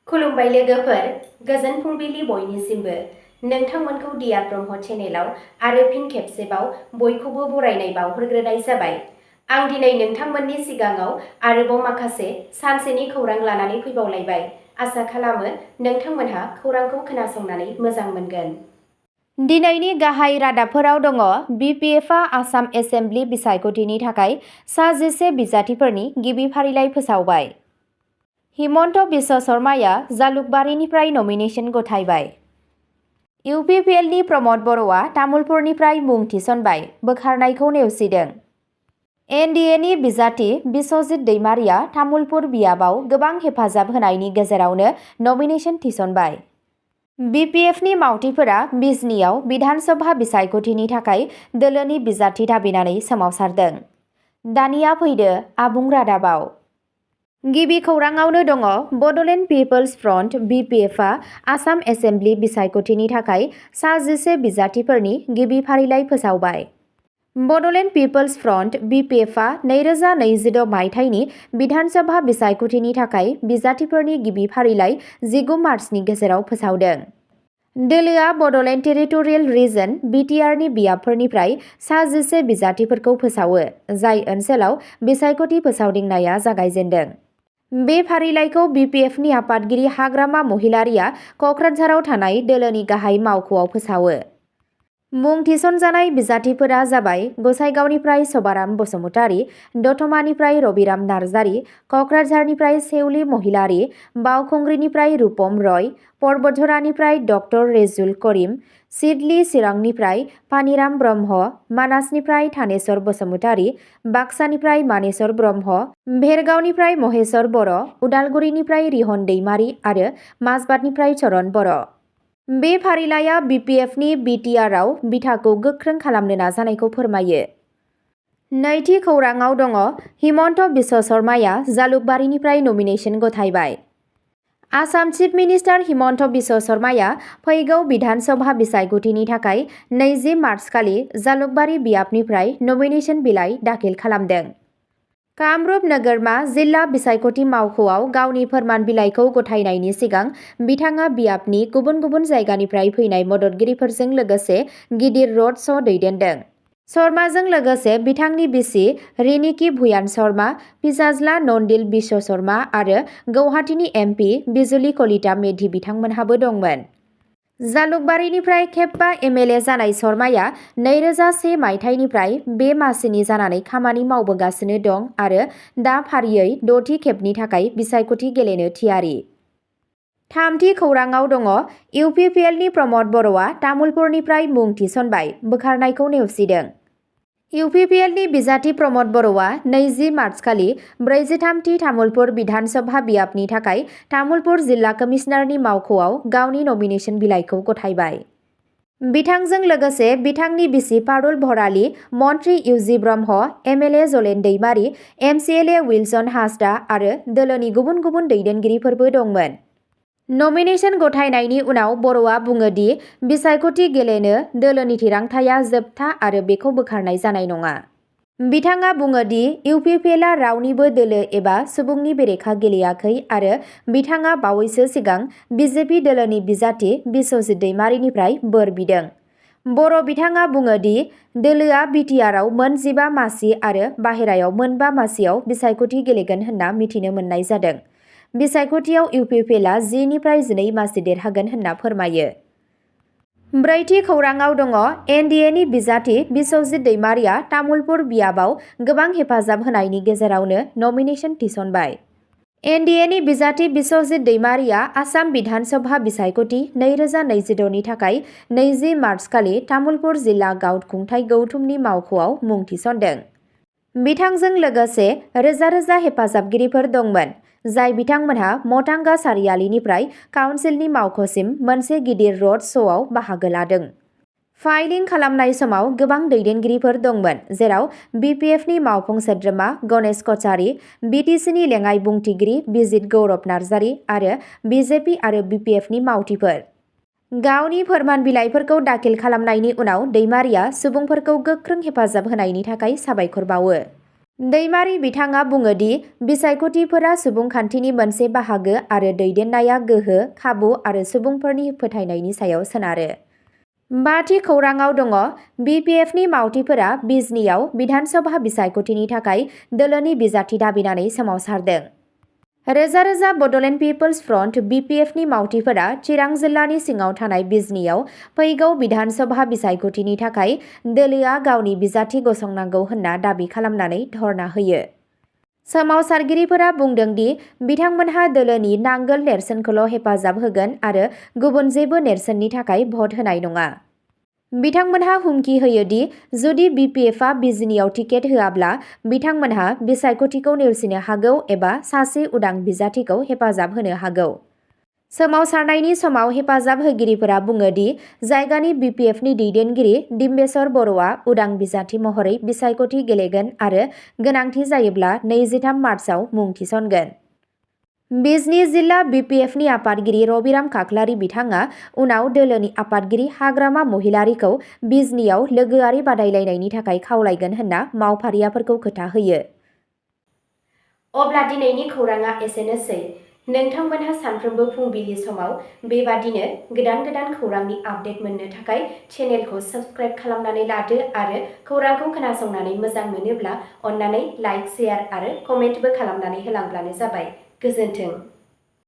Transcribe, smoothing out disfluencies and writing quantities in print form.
खुलुमबाय लोगोफोर, गोजोन फुंबिलि बयनिसिमबो। नोंथांमोनखौ डियार ब्रह्म चेनेलाव आरो फिन खेबसेबाव बयखौबो बरायनाय बावहरग्रोनाय जाबाय। आं दिनै नोंथांमोननि सिगाङाव आरोबाव माखासे सानसेनि खौरां लानानै फैबावलायबाय। आसा खालामो नोंथांमोनहा खौरांखौ खोनासंनानै मोजां मोनगोन। दिनैनि गाहाय रादाबफोराव दङ। BPFआ आसाम एसेम्बलि बिसायख'थिनि थाखाय सा 11 बिजाथिफोरनि गिबि फारिलाइ फोसावबाय। हिमन्त बिश्व शर्माया जालुकबारिनिफ्राय नमिनेशन गथायबाय। UPPLनि प्रमद बर'आ तामुलपुरनिफ्राय मुं थिसनबाय, बोखारनायखौ नेवसिदों। NDAनि बिजाथि बिश्वजित दैमारिया तामुलपुर बियाबाव गोबां हेफाजाब होनायनि गेजेरावनो नमिनेशन थिसनबाय। BPFनि मावथिफोरा बिजनीआव बिधान सभा बिसायख'थिनि थाखाय दोलोनि बिजाथि दाबिनानै सोमावसारदों। दानिया फैदो आबुं रादाबाव। गिबि खौराङावनो दङ। बड'लेण्ड पिपल्स फ्रन्ट BPFआ आसाम एसेम्बलि बिसायख'थिनि थाखाय सा 11 बिजाथिफोरनि गिबि फारिलाइ फोसावबाय। बड'लेण्ड पिपल्स फ्रन्ट BPFआ 2026 मायथाइनि बिधान सभा बिसायख'थिनि थाखाय बिजाथिफोरनि गिबि फारिलाइ 19 मार्चनि गेजेराव फोसावदों। दोलोआ बड'लेण्ड टेरिटरियेल रिजन BTRनि बियाबफोरनिफ्राय सा 11 बिजाथिफोरखौ फोसावो, जाय ओनसोलाव बिसायख'थि फोसावदिंनाया जागायजेन्दों। बे फारिलाइखौ BPFनि आफादगिरि हाग्रामा महिलारिया क'क्राझाराव थानाय दोलोनि गाहाय मावख'आव फोसावो। मुं थिसनजानाय बिजाथिफोरा जाबाय गसाइगावनिफ्राय सभाराम बसुमतारी, दतमानिफ्राय रबिराम नार्जारी, क'क्राझारनिफ्राय सेउली महिलारी, बावखुंग्रिनिफ्राय रुपम रय, परबतझरानिफ्राय डक्टर रेजुल करिम, सिडली चिरांनिफ्राय पानिराम ब्रह्म, मानासनिफ्राय थानेश्वर बसुमतारी, बाक्सानिफ्राय मानेश्वर ब्रह्म, भेरगावनिफ्राय महेश्वर बर', उदालगुरिनिफ्राय रिहन दैमारी आरो माजबादनिफ्राय चरण बर'। बे फारिलाइआ BPFनि BTRआव बिथाखौ गोख्रों खालामनो नाजानायखौ फोरमायो। नैथि खौराङाव दङ। हिमन्त बिश्व शर्माया जालुकबारिनिफ्राय नमिनेशन गथायबाय। आसाम चिफ मिनिस्टार हिमन्त बिश्व शर्माया फैगौ बिधान सभा बिसायख'थिनि थाखाय 20 मार्चखालि जालुकबारि बियाबनिफ्राय नमिनेशन बिलाइ दाखिल खालामदों। कामरुप नोगोरमा जिल्ला बिसायख'थि मावख'आव गावनि फोरमान बिलाइखौ गथायनायनि सिगां बिथाङा बियाबनि गुबुन गुबुन जायगानिफ्राय फैनाय मददगिरिफोरजों लोगोसे गिदिर रड श' दैदेनदों। शर्माजों लोगोसे बिथांनि बिसि रिनिकी भुयान शर्मा, फिसाज्ला नन्दिल बिश्व शर्मा आरो गौहाटीनि MP बिजुली कलिता मेधि बिथांमोनहाबो दंमोन। जालुकबारिनिफ्राय खेबबा MLA जानाय शर्माया 2001 मायथाइनिफ्राय बे मासिनि जानानै खामानि मावबोगासिनो दं आरो दा फारियै 6थि खेबनि थाखाय बिसायख'थि गेलेनो थियारि। थामथि खौराङाव दङ। UPPLनि प्रमद बर'आ तामुलपुरनिफ्राय मुं थिसनबाय, बोखारनायखौ नेवसिदों। UPPLनि बिजाथि प्रमद बर'आ 20 मार्चखालि 43थि तामुलपुर बिधान सभा बियाबनि थाखाय तामुलपुर जिल्ला कमिशनारनि मावख'आव गावनि नमिनेशन बिलाइखौ गथायबाय। बिथांजों लोगोसे बिथांनि बिसि पारुल भराली, मन्त्रि UG ब्रह्म, MLA जलेन दैमारी, MCLA विल्सन हासदा आरो दोलोनि गुबुन गुबुन दैदेनगिरिफोरबो दंमोन। नमिनेशन गथायनायनि उनाव बर'आ बुङो दि बिसायख'थि गेलेनो दोलोनि थिरांथाया जोबथा आरो बेखौ बोखारनाय जानाय नङा। बिथाङा बुङो दि UPPLआ रावनिबो दोलो एबा सुबुंनि बेरेखा गेलेयाखै आरो बिथाङा बावैसो सिगां BJP दोलोनि बिजाथि बिश्वजित दैमारीनिफ्राय बोर बिदों। बर' बिथाङा बुङो दि दोलोआ BTRआव मोन 15 मासि आरो बाहेरायाव मोन 5 मासियाव बिसायख'थि गेलेगोन होनना मिथिनो मोननाय जादों। बिसायख'थियाव UPPLआ 10 निफ्राय 12 मासि देरहागोन होनना फोरमायो। ब्रैथि खौराङाव दङ। NDAनि बिजाथि बिश्वजित दैमारिया तामुलपुर बियाबाव गोबां हेफाजाब होनायनि गेजेरावनो नमिनेशन थिसनबाय। NDAनि बिजाथि बिश्वजित दैमारिया आसाम बिधान सभा बिसायख'थि 2026नि थाखाय 20 मार्चखालि तामुलपुर जिल्ला गाउट खुंथाइ गौथुमनि मावख'आव मुं थिसनदों। बिथांजों लोगोसे रोजा रोजा हेफाजाबगिरिफोर दंमोन, जाय बिथांमोनहा मटांगा सारियालिनिफ्राय काउन्सिलनि मावख'सिम मोनसे गिदिर रड श'आव बाहागो लादों। फाइलिं खालामनाय समाव गोबां दैदेनगिरिफोर दंमोन, जेराव BPFनि मावफुं सोद्रोमा गणेश कछारी, BTCनि लेङाइ बुंथिगिरि बिजित गौरब नार्जारी आरो BJP आरो BPFनि मावथिफोर। गावनि फोरमान बिलाइफोरखौ दाखिल खालामनायनि उनाव दैमारिया सुबुंफोरखौ गोख्रों हेफाजाब होनायनि थाखाय साबायखर बावो। दैमारि बिथाङा बुङो दि बिसायख'थिफोरा सुबुंखान्थिनि मोनसे बाहागो आरो दैदेननाया गोहो, खाबु आरो सुबुंफोरनि फोथायनायनि सायाव सोनारो। बाथि खौराङाव दङ बिपिएफनि मावथिफोरा बिजनीआव बिधानसभा बिसायख'थिनि थाखाय दोलोनि बिजाथि दाबिनानै सोमावसारदों। रोजा रोजा बड'लेण्ड पिपल्स फ्रन्ट बिपिएफनि मावथिफोरा चिरां जिल्लानि सिङाव थानाय बिजनीआव फैगौ बिधानसभा बिसायख'थिनि थाखाय दोलोआ गावनि बिजाथि गसंनांगौ होनना दाबि खालामनानै धरना होयो। सोमावसारगिरिफोरा बुंदों दि बिथांमोनहा दोलोनि नांगोल नेरसोनखौल' हेफाजाब होगोन आरो गुबुन जेबो नेरसोननि थाखाय भट होनाय नङा। बिथांमोनहा हुमखि होयो दि जुदि बिपिएफआ बिजनीआव टिकेट होआब्ला बिथांमोनहा बिसायख'थिखौ नेवसिनो हागौ एबा सासे उदां बिजाथिखौ हेफाजाब होनो हागौ। सोमावसारनायनि समाव हेफाजाब होगिरिफोरा बुङो दि जायगानि बिपिएफनि दैदेनगिरि डिम्बेश्वर बर'आ उदां बिजाथि महरै बिसायख'थि गेलेगोन आरो गोनांथि जायोब्ला 23 मार्चआव मुं थिसनगोन। बिजनी जिल्ला बिपिएफनि आफादगिरि रबिराम खाख्लारि बिथाङा उनाव दोलोनि आफादगिरि हाग्रामा महिलारिखौ बिजनीआव लोगोआरि बादायलायनायनि थाखाय खावलायगोन होनना मावफारियाफोरखौ खोथा होयो। अब्ला दिनैनि खौराङा एसेनोसै। नोंथांमोनहा सानफ्रोमबो फुंबिलि समाव बेबादिनो गोदान गोदान खौरांनि आपडेट मोननो थाखाय चेनेलखौ साबस्क्राइब खालामनानै लादो आरो खौरांखौ खोनासंनानै मोजां मोनोब्ला अन्नानै लाइक, शेयार आरो कमेन्टबो खालामनानै होलांब्लानो जाबाय। गोजोन्थों।